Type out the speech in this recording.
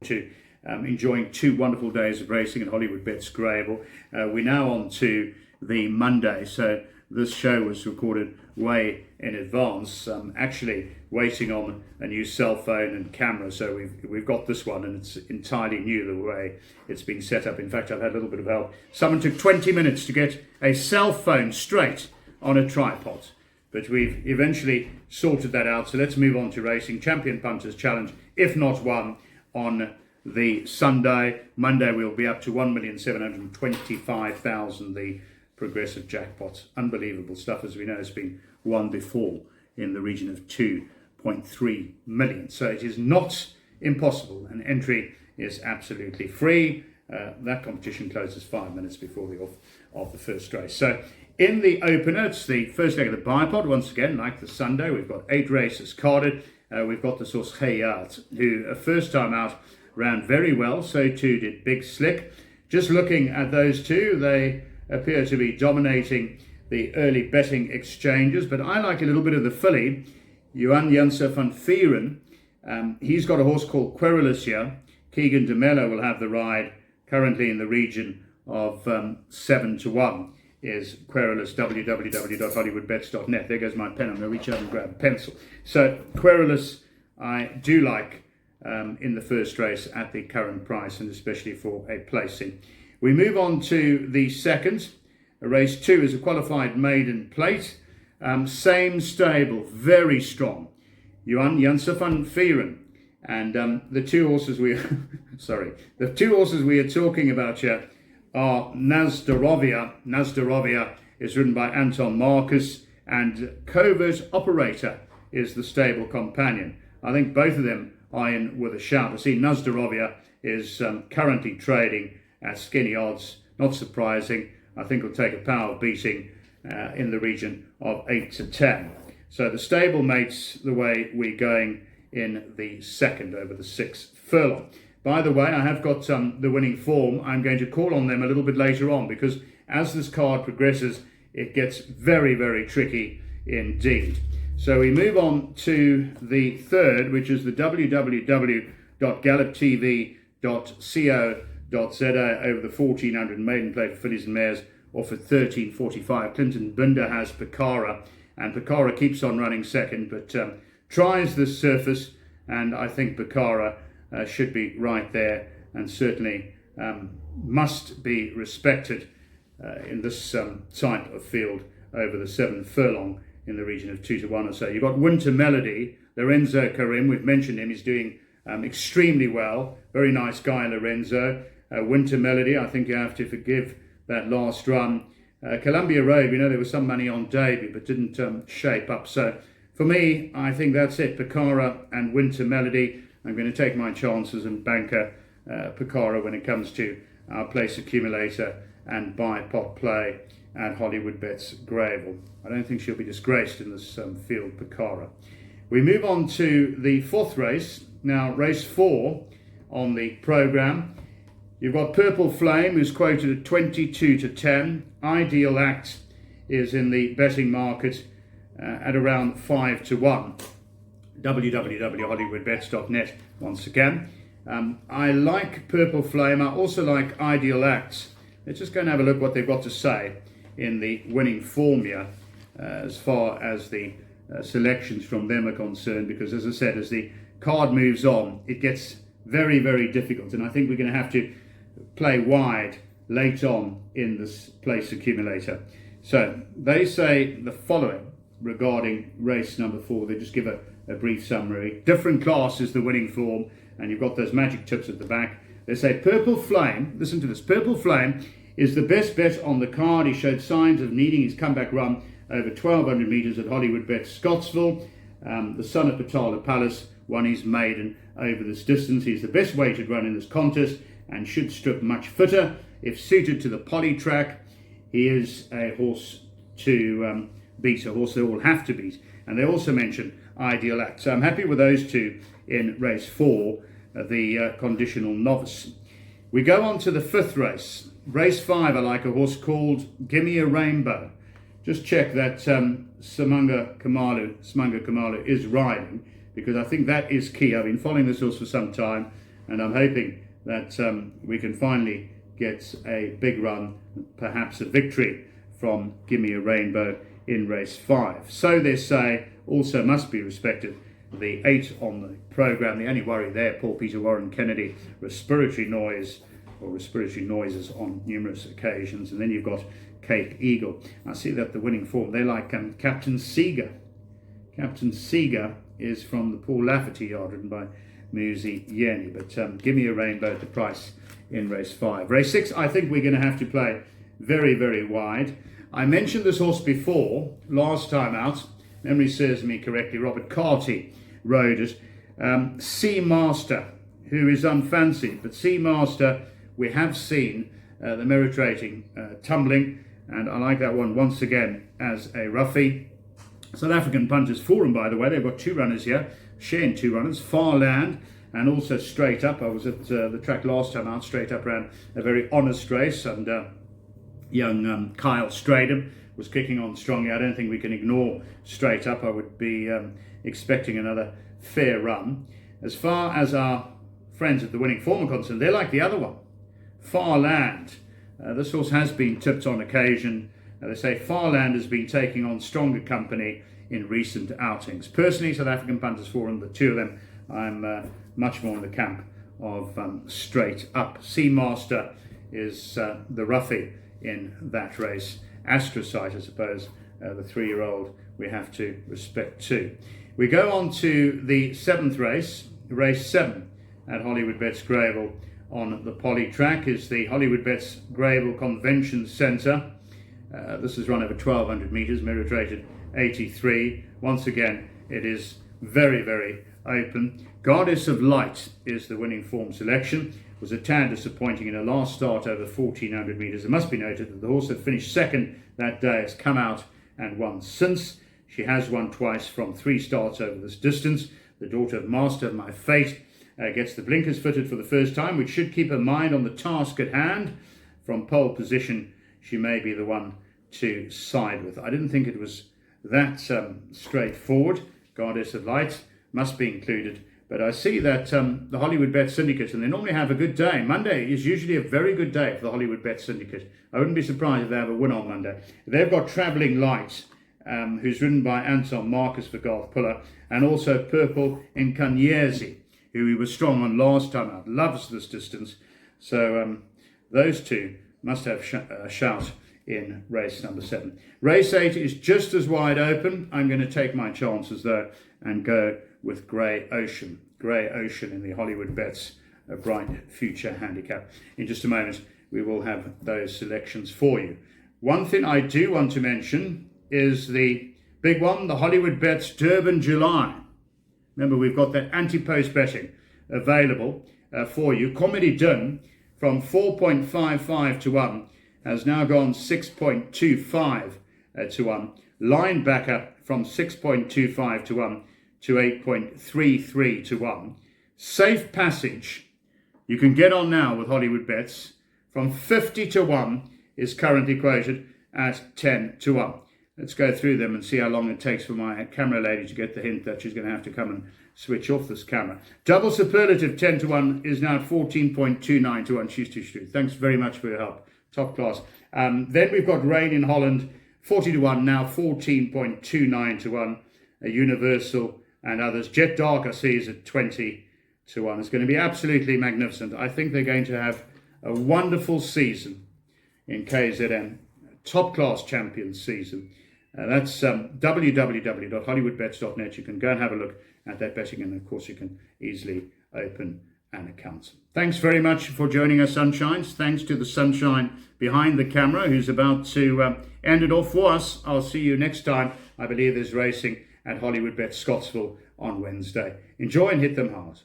to enjoying 2 wonderful days of racing at Hollywoodbets Greyville. We're now on to the Monday, so this show was recorded way in advance. Actually waiting on a new cell phone and camera, so we've got this one, and it's entirely new the way it's been set up. In fact, I've had a little bit of help. Someone took 20 minutes to get a cell phone straight on a tripod, but we've eventually sorted that out. So let's move on to racing. Champion Punters Challenge, if not won, on the Sunday. Monday we'll be up to 1,725,000, the progressive jackpot. Unbelievable stuff, as we know, has been won before in the region of 2.3 million. So it is not impossible, and entry is absolutely free. That competition closes 5 minutes before the off of the first race. So in the opener, it's the first leg of the bipod. Once again, like the Sunday, we've got 8 races carded. We've got the source Hayat, who first time out ran very well. So too did Big Slick. Just looking at those two, they appear to be dominating the early betting exchanges, but I like a little bit of the filly, Johan Janse van Vieren. He's got a horse called Querulous here. Keegan de Mello will have the ride, currently in the region of 7-1 is Querulous. www.hollywoodbets.net. There goes my pen. I'm going to reach out and grab a pencil. So Querulous I do like in the first race at the current price, and especially for a placing. We move on to the second. Race 2 is a qualified maiden plate. Same stable, very strong. Johan Janse van Vieren. And the two horses we are talking about here are Nazdarovia. Nazdarovia is ridden by Anton Marcus, and Covert Operator is the stable companion. I think both of them are in with a shout. I see Nazdarovia is currently trading at skinny odds. Not surprising. I think it'll take a power beating in the region of 8-10. So the stable mates the way we're going in the second over the 6th furlong. By the way, I have got the winning form. I'm going to call on them a little bit later on, because as this card progresses, it gets very, very tricky indeed. So we move on to the third, which is the www.galloptv.co.za over the 1400 maiden plate for fillies and mares, offered 13.45. Clinton Binder has Picara, and Picara keeps on running second, but tries this surface, and I think Picara should be right there, and certainly must be respected in this type of field over the 7th furlong in the region of 2-1 or so. You've got Winter Melody, Lorenzo Karim. We've mentioned him. He's doing extremely well. Very nice guy, Lorenzo. Winter Melody, I think you have to forgive that last run. Columbia Road, we know there was some money on debut, but didn't shape up. So for me, I think that's it. Picara and Winter Melody. I'm going to take my chances and banker Picara when it comes to our place accumulator and buy pot play at Hollywoodbets Greyville. I don't think she'll be disgraced in this field, Picara. We move on to the 4th race. Now, race 4 on the programme. You've got Purple Flame, who's quoted at 22-10. Ideal Act is in the betting market at around 5-1. www.hollywoodbets.net once again. I like Purple Flame. I also like Ideal Act. Let's just go and have a look what they've got to say in the winning formula as far as the selections from them are concerned, because as I said, as the card moves on, it gets very, very difficult, and I think we're going to have to play wide late on in this place accumulator. So they say the following regarding race number 4. They just give a brief summary. Different class is the winning form, and you've got those magic tips at the back. They say Purple Flame, listen to this, Purple Flame is the best bet on the card. He showed signs of needing his comeback run over 1,200 metres at Hollywoodbets Scottsville. The son of Patala Palace won his maiden over this distance. He's the best weighted run in this contest and should strip much fitter if suited to the poly track. He is a horse to beat, a horse they all have to beat. And they also mention Ideal Act. So I'm happy with those two in race 4, the conditional novice. We go on to the 5th race. Race 5, I like a horse called Gimme a Rainbow. Just check that Smanga Kamalu is riding, because I think that is key. I've been following this horse for some time. and I'm hoping that we can finally get a big run, perhaps a victory from Gimme a Rainbow in race 5. So they say, also must be respected, the 8 on the programme. The only worry there, Paul Peter Warren Kennedy, respiratory noises on numerous occasions. And then you've got Cape Eagle. I see that the winning form, they like Captain Seeger. Captain Seeger is from the Paul Lafferty yard, ridden by Muzi Yeni. But Give Me a Rainbow at the price in race 5. Race 6, I think we're going to have to play very, very wide. I mentioned this horse before, last time out. Memory serves me correctly. Robert Carty rode it. Sea Master, who is unfancied. But Sea Master, we have seen the merit rating tumbling. And I like that one once again as a roughie. South African Punters Forum, by the way, they've got 2 runners here, sharing 2 runners, Farland and also Straight Up. I was at the track last time out. Straight Up ran a very honest race, and young Kyle Stradham was kicking on strongly. I don't think we can ignore Straight Up. I would be expecting another fair run. As far as our friends at the winning form are concerned, they're like the other one, Farland. This horse has been tipped on occasion. They say Farland has been taking on stronger company in recent outings. Personally, South African Punters Forum, the 2 of them, I'm much more in the camp of Straight Up. Sea Master is the roughie in that race. Astrocyte, I suppose, the 3-year-old we have to respect too. We go on to the 7th race, race 7 at Hollywoodbets Greyville on the Poly track, is the Hollywoodbets Greyville Convention Centre. This is run over 1,200 metres, merit rated 83. Once again, it is very, very open. Goddess of Light is the winning form selection. Was a tad disappointing in her last start over 1,400 metres. It must be noted that the horse that finished second that day has come out and won since. She has won twice from 3 starts over this distance. The daughter of Master of My Fate gets the blinkers fitted for the first time, which should keep her mind on the task at hand. From pole position, she may be the one to side with. I didn't think it was that straightforward. Goddess of Light must be included. But I see that the Hollywoodbets Syndicate, and they normally have a good day. Monday is usually a very good day for the Hollywoodbets Syndicate. I wouldn't be surprised if they have a win on Monday. They've got Travelling Light, who's ridden by Anton Marcus for Garth Puller, and also Purple Nkanyezi, who he was strong on last time out. Loves this distance. So those 2 must have a shout in race number 7. Race 8 is just as wide open. I'm going to take my chances though and go with Grey Ocean. Grey Ocean in the Hollywoodbets Bright Future Handicap. In just a moment, we will have those selections for you. One thing I do want to mention is the big one, the Hollywoodbets Durban July. Remember, we've got that anti-post betting available for you. Comedy Dun from 4.55 to 1 has now gone 6.25 to 1. Linebacker from 6.25 to 1 to 8.33 to 1. Safe Passage, you can get on now with Hollywoodbets, from 50 to 1 is currently quoted at 10 to 1. Let's go through them and see how long it takes for my camera lady to get the hint that she's going to have to come and switch off this camera. Double Superlative 10 to 1 is now at 14.29 to 1. She's too shrewd. Thanks very much for your help. Top class. Then we've got Rain in Holland, 40 to 1, now 14.29 to 1. A Universal and others. Jet Dark I see is at 20 to 1. It's going to be absolutely magnificent. I think they're going to have a wonderful season in KZN. Top class champions season. That's www.hollywoodbets.net. You can go and have a look at that betting, and of course you can easily open an account. Thanks very much for joining us, Sunshines. Thanks to the Sunshine behind the camera who's about to end it off for us. I'll see you next time. I believe there's racing at Hollywoodbets Scottsville on Wednesday. Enjoy and hit them hard.